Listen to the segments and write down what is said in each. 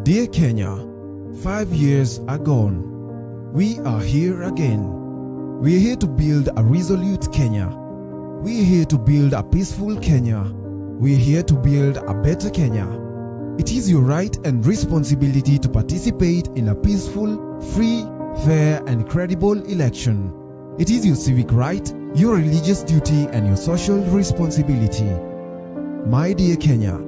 Dear Kenya, 5 years are gone. We are here again. We are here to build a resolute Kenya. We are here to build a peaceful Kenya. We are here to build a better Kenya. It is your right and responsibility to participate in a peaceful, free, fair and credible election. It is your civic right, your religious duty and your social responsibility. My dear Kenya,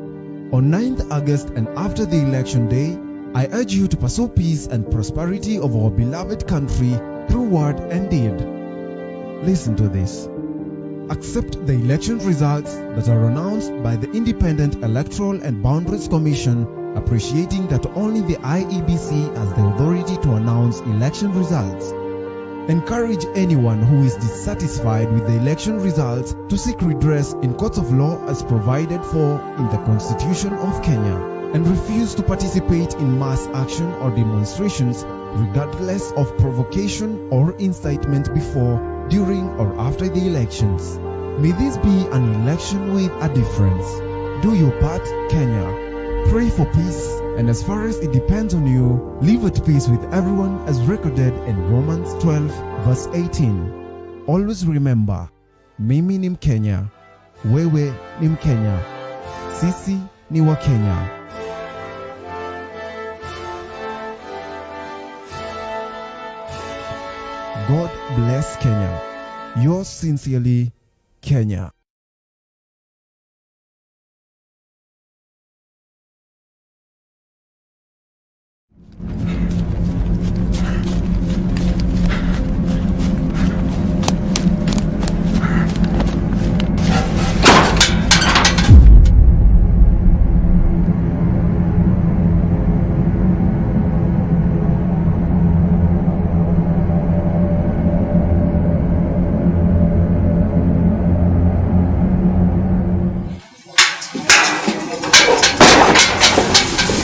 on 9th August and after the election day, I urge you to pursue peace and prosperity of our beloved country through word and deed. Listen to this. Accept the election results that are announced by the Independent Electoral and Boundaries Commission, appreciating that only the IEBC has the authority to announce election results. Encourage anyone who is dissatisfied with the election results to seek redress in courts of law as provided for in the Constitution of Kenya, and refuse to participate in mass action or demonstrations regardless of provocation or incitement before, during or after the elections. May this be an election with a difference. Do your part, Kenya. Pray for peace, and as far as it depends on you, live at peace with everyone as recorded in Romans 12 verse 18. Always remember, mimi ni Mkenya, wewe ni Mkenya, sisi ni wa Kenya. God bless Kenya. Yours sincerely, Kenya.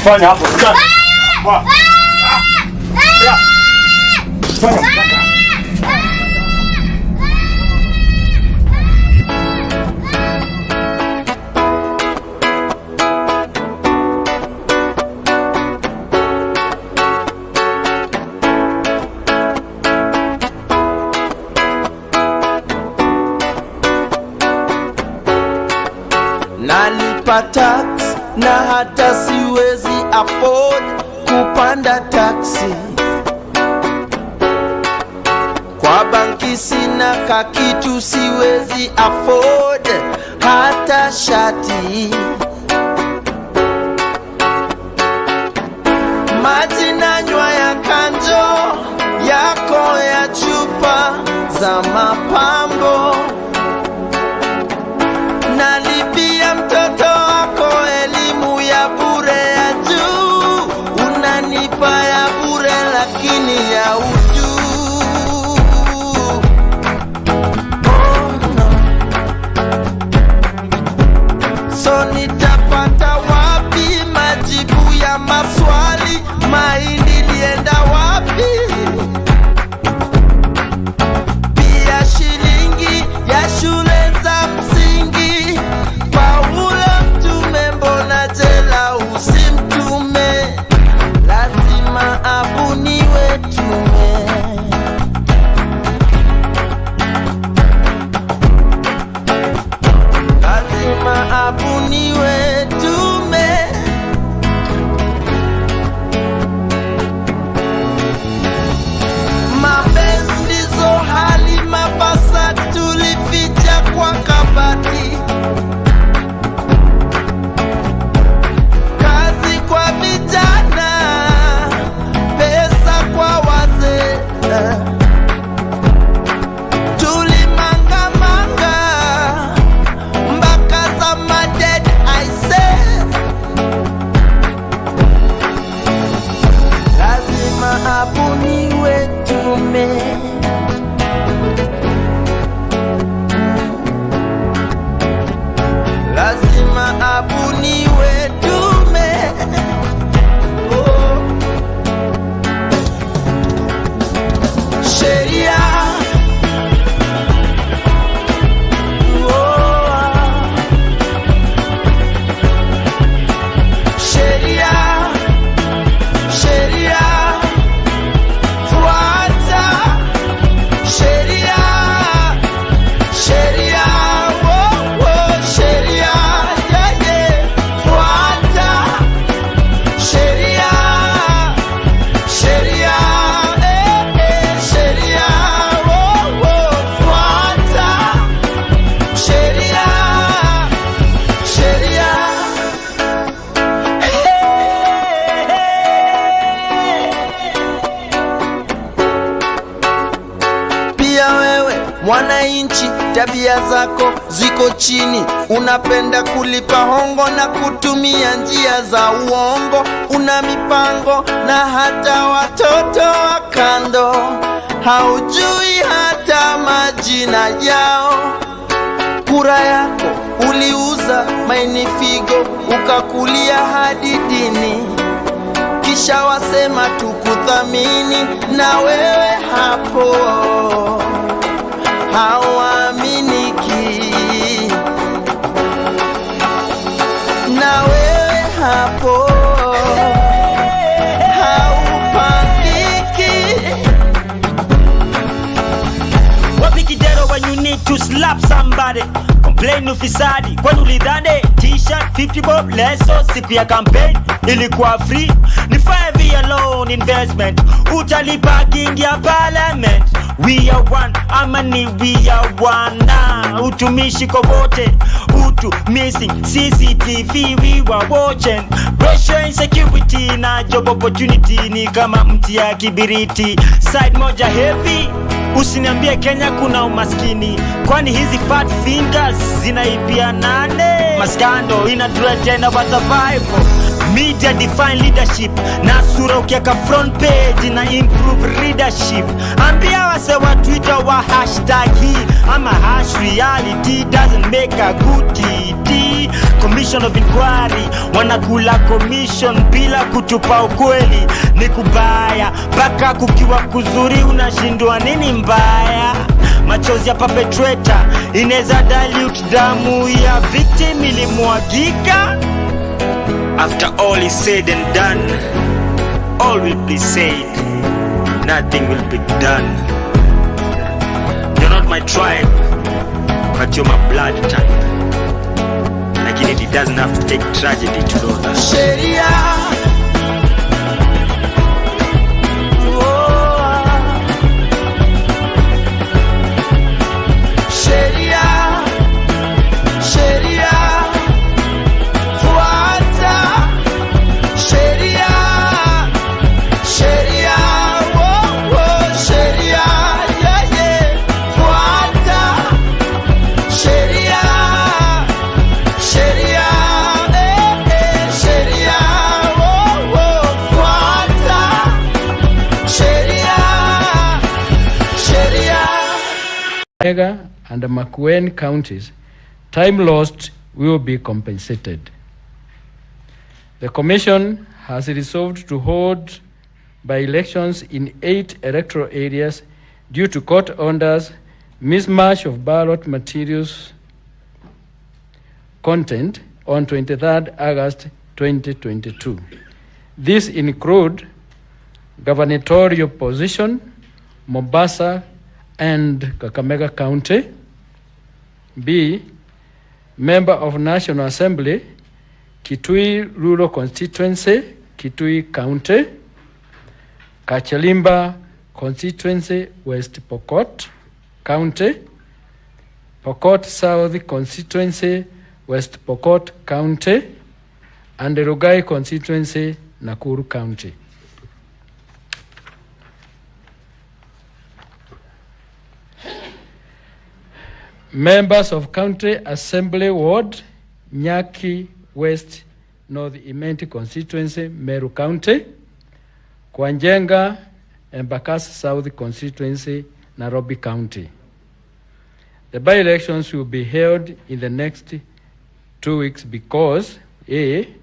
Fanya hapo sasa. Fanya. Nalipa tax na hata siwezi afford kupanda taxi. Kwa banki sina kakitu, siwezi afford hata shati. Maji nanywa ya kanjo yako ya chupa za mapambo. Nalipia mtoto wako elimu ya bure ya juu. Unanipa ya bure lakini ya utu. Oh no. So nitapata wapi majibu ya maswali? Mahindi lienda wapi? Pia shilingi ya shule za msingi. Paulo mtume, mbona jela usimtume? Lazima abuniwe tume. Lazima abuniwe tume. tabia zako ziko chini, unapenda kulipa hongo na kutumia njia za uongo, una mipango na hata watoto wa kando, haujui hata majina yao. Kura yako uliuza maini figo, ukakulia hadi dini, kisha wasema tukuthamini, na wewe hapo hauaminiki, na wewe hapo haupangiki. Wapi kidero when you need to slap somebody? Complain ufisadi kwani ulidhani t-shirt 50 bob leso siku ya campaign ilikuwa free? Ni 5 year loan investment utalipa king ya parliament. We are one, amani we are one. Na utumishi kwa wote, utu missing CCTV we were watching. Pressure insecurity na job opportunity ni kama mti ya kibiriti. Side moja heavy, usiniambie Kenya kuna umaskini, kwani hizi fat fingers zinaibia nane? Maskando ina threaten our survival. Media define leadership, na sura ukiaka front page na improve readership. Ambia wase wa Twitter wa hashtag hii ama hash reality doesn't make a good TD. Commission of inquiry wanakula commission bila kutupa ukweli, ni kubaya mpaka kukiwa kuzuri unashindwa nini mbaya. Machozi ya perpetrator ineza dilute damu ya victim ilimwagika. After all is said and done, all will be said, nothing will be done. You're not my tribe, but you're my blood type. Lakini it doesn't have to take tragedy to know that. Sheria and the Makueni counties, time lost will be compensated. The Commission has resolved to hold by-elections in 8 electoral areas due to court orders, mismatch of ballot materials content on 23rd August 2022. These include gubernatorial position, Mombasa and Kakamega County. B, member of National Assembly, Kitui Rural Constituency, Kitui County. Kachalimba Constituency, West Pokot County. Pokot South Constituency, West Pokot County. And the Rugai Constituency, Nakuru County. Members of County Assembly Ward, Nyaki West North Imenti Constituency, Meru County. Kwanjenga Embakasi South Constituency, Nairobi County. The by-elections will be held in the next 2 weeks because A,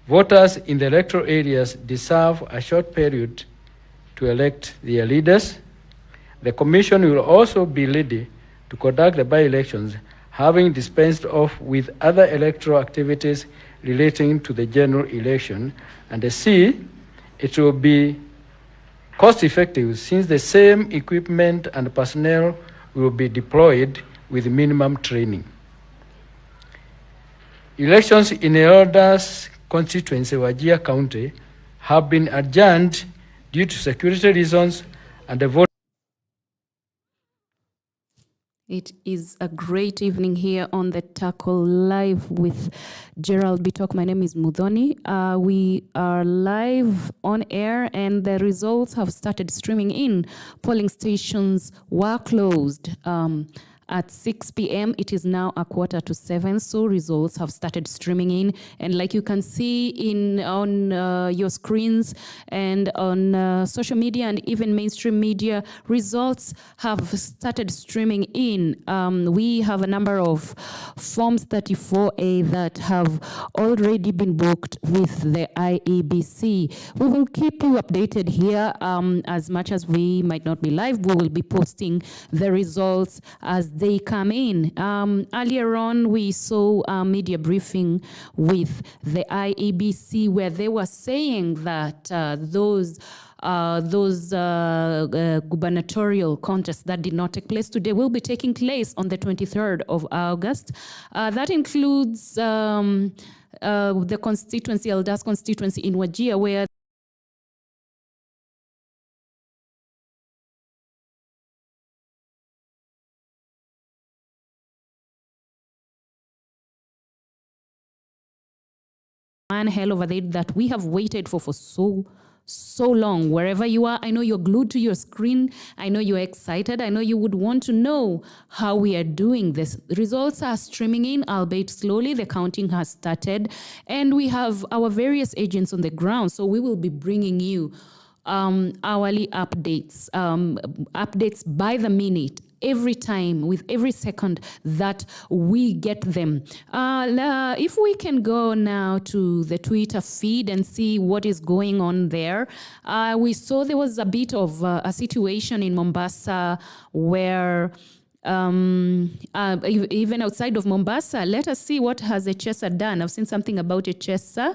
voters in the electoral areas deserve a short period to elect their leaders. The Commission will also be ready to conduct the by-elections, having dispensed off with other electoral activities relating to the general election. And C, it will be cost-effective since the same equipment and personnel will be deployed with minimum training. Elections in Elders constituency, Wajir County, have been adjourned due to security reasons, and the vote. It is a great evening here on the Tackle Live with Gerald Bitok. My name is Mudhoni. We are live on air and the results have started streaming in. Polling stations were closed at 6 p.m. It is now 6:45, so results have started streaming in. And like you can see on your screens and on social media and even mainstream media, results have started streaming in. We have a number of Forms 34A that have already been booked with the IEBC. We will keep you updated here. As much as we might not be live, we will be posting the results as they come in. Earlier on, we saw a media briefing with the IEBC where they were saying that those gubernatorial contests that did not take place today will be taking place on the 23rd of August. That includes the constituency, Eldas constituency in Wajir, where one hell of a day that we have waited for so long. Wherever you are, I know you're glued to your screen. I know you're excited. I know you would want to know how we are doing this. The results are streaming in, albeit slowly. The counting has started, and we have our various agents on the ground. So we will be bringing you hourly updates, updates by the minute, every time, with every second that we get them. If we can go now to the Twitter feed and see what is going on there. We saw there was a bit of a situation in Mombasa where even outside of Mombasa, let us see what has Echesa done. I've seen something about Echesa.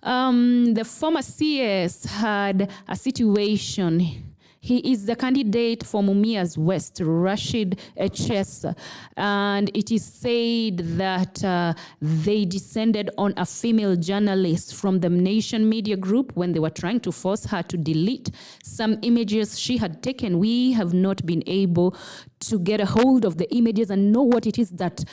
The former CS had a situation. He is the candidate for Mumias West, Rashid Echesa, and it is said that they descended on a female journalist from the Nation Media Group when they were trying to force her to delete some images she had taken. We have not been able to get a hold of the images and know what it is that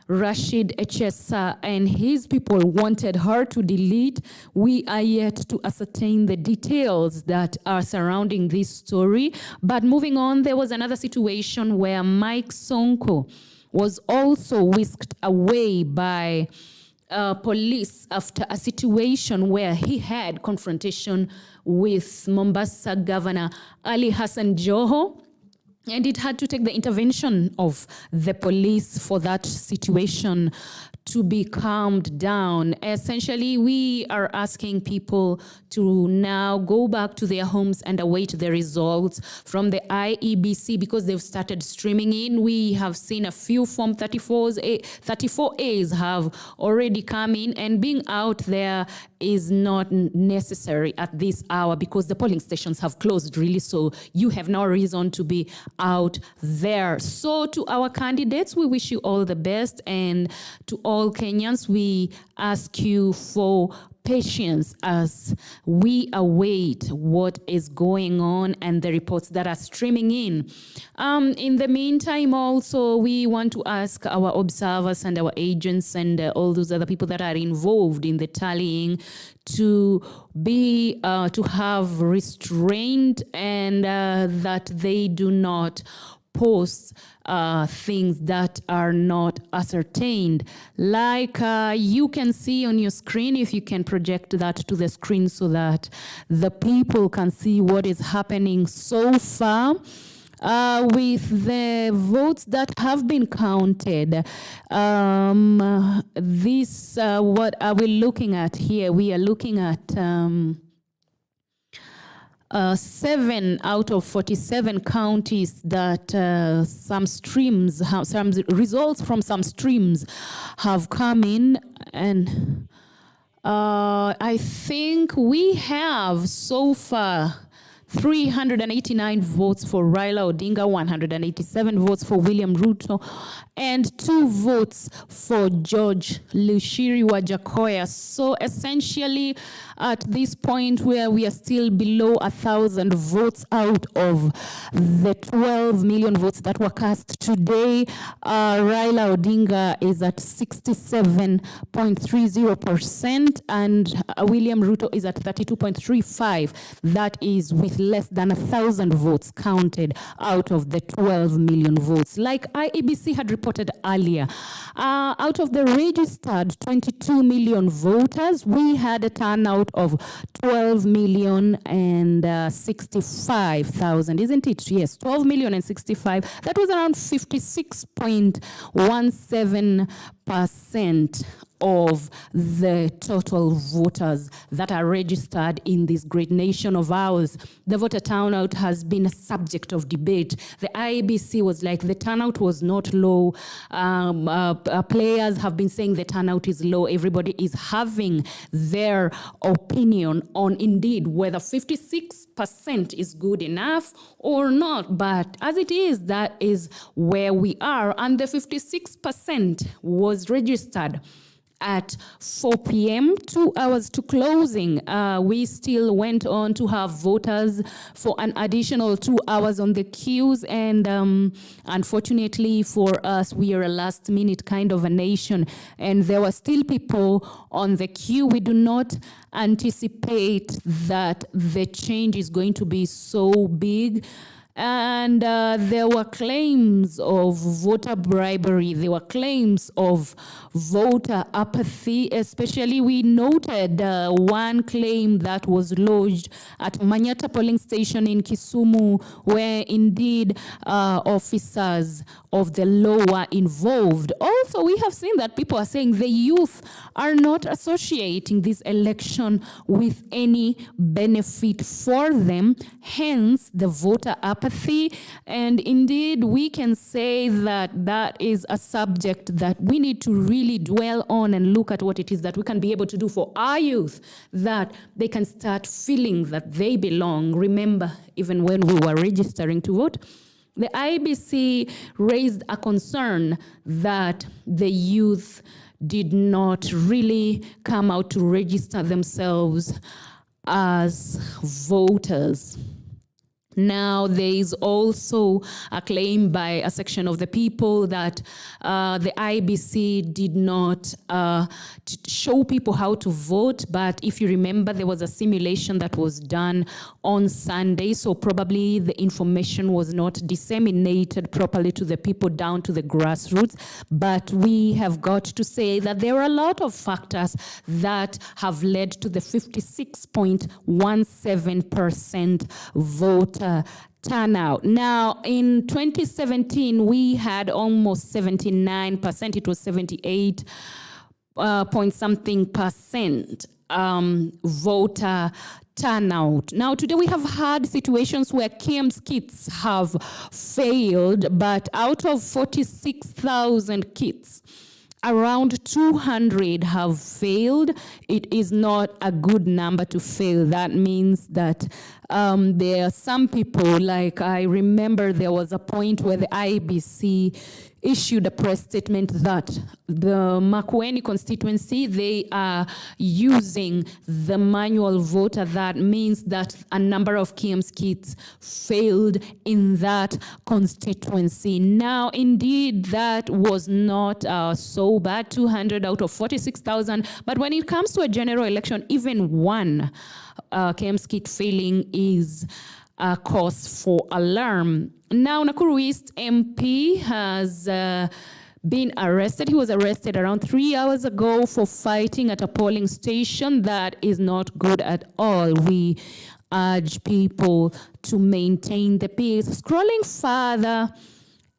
Rashid Echesa and his people wanted her to delete. We are yet to ascertain the details that are surrounding this story. But moving on, there was another situation where Mike Sonko was also whisked away by police after a situation where he had confrontation with Mombasa Governor Ali Hassan Joho. And it had to take the intervention of the police for that situation to be calmed down. Essentially, we are asking people to now go back to their homes and await the results from the IEBC because they've started streaming in. We have seen a few Form 34As have already come in, and being out there is not necessary at this hour because the polling stations have closed, really, so you have no reason to be out there. So to our candidates, we wish you all the best, and to all Kenyans, we ask you for patience as we await what is going on and the reports that are streaming in. In the meantime, also, we want to ask our observers and our agents and all those other people that are involved in the tallying to be to have restraint and that they do not post things that are not ascertained. Like you can see on your screen, if you can project that to the screen so that the people can see what is happening so far. With the votes that have been counted, what are we looking at here? We are looking at 7 out of 47 counties that some results from some streams have come in, and I think we have so far 389 votes for Raila Odinga, 187 votes for William Ruto, and 2 votes for George Lushiri Wajakoya. So essentially, at this point where we are still below 1,000 votes out of the 12 million votes that were cast today, Raila Odinga is at 67.30%, and William Ruto is at 32.35%. That is with less than 1,000 votes counted out of the 12 million votes. Like IEBC had reported earlier, out of the registered 22 million voters, we had a turnout of 12,065,000, isn't it? Yes, 12,065,000. That was around 56.17% of the total voters that are registered in this great nation of ours. The voter turnout has been a subject of debate. The IEBC was like, the turnout was not low. Players have been saying the turnout is low. Everybody is having their opinion on indeed whether 56% is good enough or not. But as it is, that is where we are. And the 56% was registered at 4 p.m., 2 hours to closing. We still went on to have voters for an additional 2 hours on the queues. And unfortunately for us, we are a last minute kind of a nation. And there were still people on the queue. We do not anticipate that the change is going to be so big. And there were claims of voter bribery. There were claims of voter apathy. Especially, we noted one claim that was lodged at Manyata polling station in Kisumu, where indeed officers of the law were involved. Also, we have seen that people are saying the youth are not associating this election with any benefit for them, hence the voter apathy. And indeed, we can say that that is a subject that we need to really dwell on and look at what it is that we can be able to do for our youth, that they can start feeling that they belong. Remember, even when we were registering to vote, the IBC raised a concern that the youth did not really come out to register themselves as voters. Now, there is also a claim by a section of the people that the IBC did not show people how to vote. But if you remember, there was a simulation that was done on Sunday. So probably the information was not disseminated properly to the people down to the grassroots. But we have got to say that there are a lot of factors that have led to the 56.17% voter turnout. Now, in 2017, we had almost 79%. It was 78 point something percent voter turnout. Now, today we have had situations where KM's kits have failed, but out of 46,000 kits, around 200 have failed. It is not a good number to fail. That means that there are some people, like I remember there was a point where the IBC issued a press statement that the Makueni constituency, they are using the manual voter. That means that a number of KM's kits failed in that constituency. Now, indeed, that was not so bad, 200 out of 46,000. But when it comes to a general election, even one KM's kit failing is a cause for alarm. Now, Nakuru East MP has been arrested. He was arrested around 3 hours ago for fighting at a polling station. That is not good at all. We urge people to maintain the peace. Scrolling further,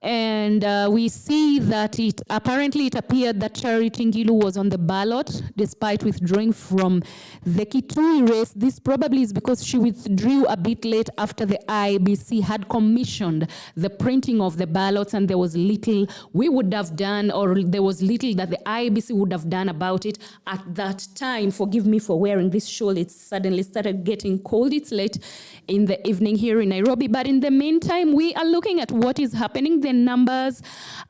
and we see that it appeared that Charity Ngilu was on the ballot despite withdrawing from the Kitui race. This probably is because she withdrew a bit late after the IBC had commissioned the printing of the ballots, and there was little we would have done, or there was little that the IBC would have done about it at that time. Forgive me for wearing this shawl. It suddenly started getting cold. It's late in the evening here in Nairobi, but in the meantime, we are looking at what is happening. The numbers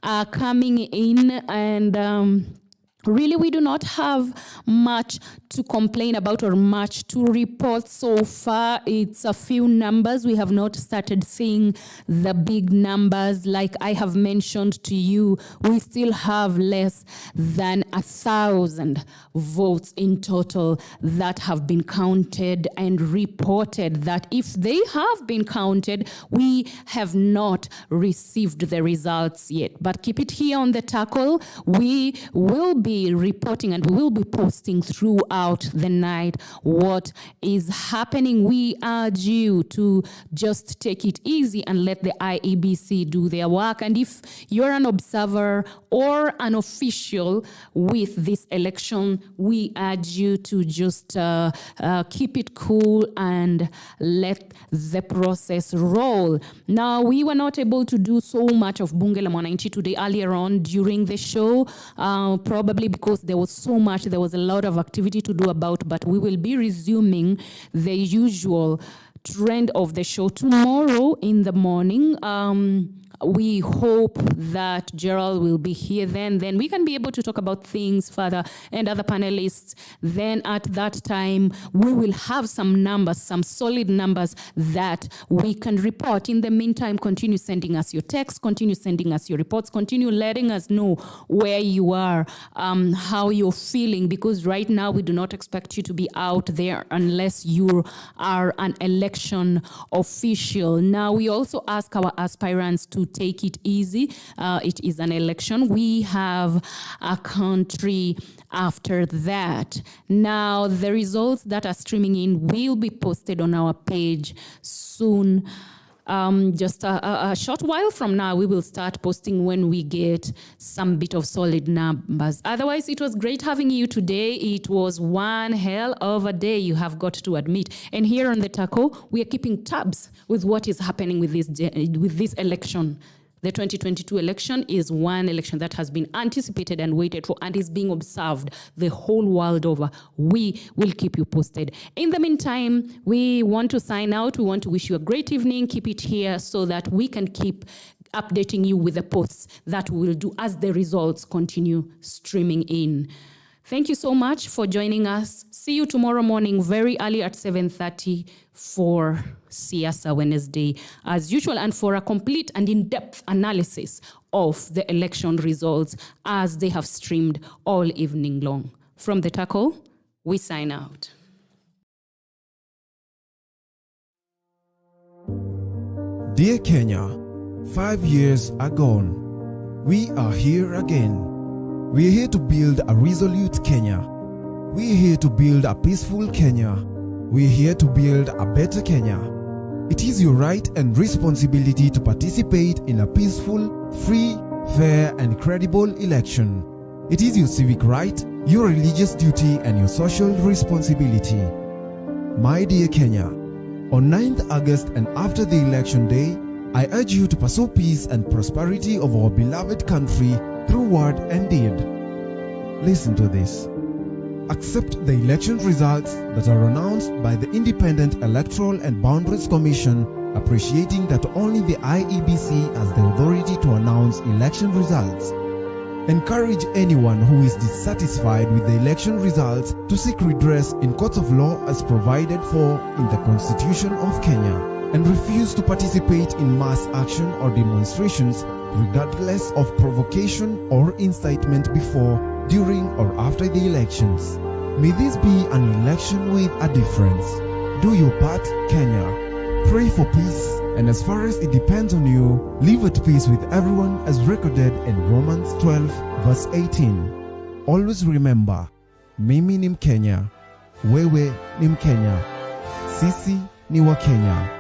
are coming in, and Really, we do not have much to complain about or much to report so far. It's a few numbers. We have not started seeing the big numbers. Like I have mentioned to you, we still have less than 1,000 votes in total that have been counted and reported that if they have been counted, we have not received the results yet. But keep it here on the tackle. We will be reporting and we will be posting throughout the night what is happening. We urge you to just take it easy and let the IEBC do their work. And if you're an observer or an official with this election, we urge you to just keep it cool and let the process roll. Now, we were not able to do so much of Bunge la Mwananchi today earlier on during the show, probably because there was so much, there was a lot of activity to do about, but we will be resuming the usual trend of the show tomorrow in the morning. We hope that Gerald will be here then we can be able to talk about things further and other panelists. Then at that time, we will have some numbers, some solid numbers that we can report. In the meantime, continue sending us your texts, continue sending us your reports, continue letting us know where you are, how you're feeling, because right now we do not expect you to be out there unless you are an election official. Now, we also ask our aspirants to take it easy. It is an election. We have a country after that. Now, the results that are streaming in will be posted on our page soon. Just a short while from now, we will start posting when we get some bit of solid numbers. Otherwise, it was great having you today. It was one hell of a day, you have got to admit. And here on the tackle, we are keeping tabs with what is happening with this election. The 2022 election is one election that has been anticipated and waited for and is being observed the whole world over. We will keep you posted. In the meantime, we want to sign out. We want to wish you a great evening. Keep it here so that we can keep updating you with the posts that we will do as the results continue streaming in. Thank you so much for joining us. See you tomorrow morning very early at 7:30 for Siasa Wednesday as usual, and for a complete and in-depth analysis of the election results as they have streamed all evening long. From the tackle, we sign out. Dear Kenya, 5 years are gone. We are here again. We are here to build a resolute Kenya. We are here to build a peaceful Kenya. We are here to build a better Kenya. It is your right and responsibility to participate in a peaceful, free, fair, and credible election. It is your civic right, your religious duty, and your social responsibility. My dear Kenya, on 9th August and after the election day, I urge you to pursue peace and prosperity of our beloved country through word and deed. Listen to this. Accept the election results that are announced by the Independent Electoral and Boundaries Commission, appreciating that only the IEBC has the authority to announce election results. Encourage anyone who is dissatisfied with the election results to seek redress in courts of law as provided for in the Constitution of Kenya, and refuse to participate in mass action or demonstrations regardless of provocation or incitement before, during, or after the elections. May this be an election with a difference. Do your part, Kenya. Pray for peace, and as far as it depends on you, live at peace with everyone as recorded in Romans 12 verse 18. Always remember, mimi ni Mkenya, wewe ni Mkenya, sisi ni wa Kenya.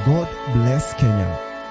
God bless Kenya.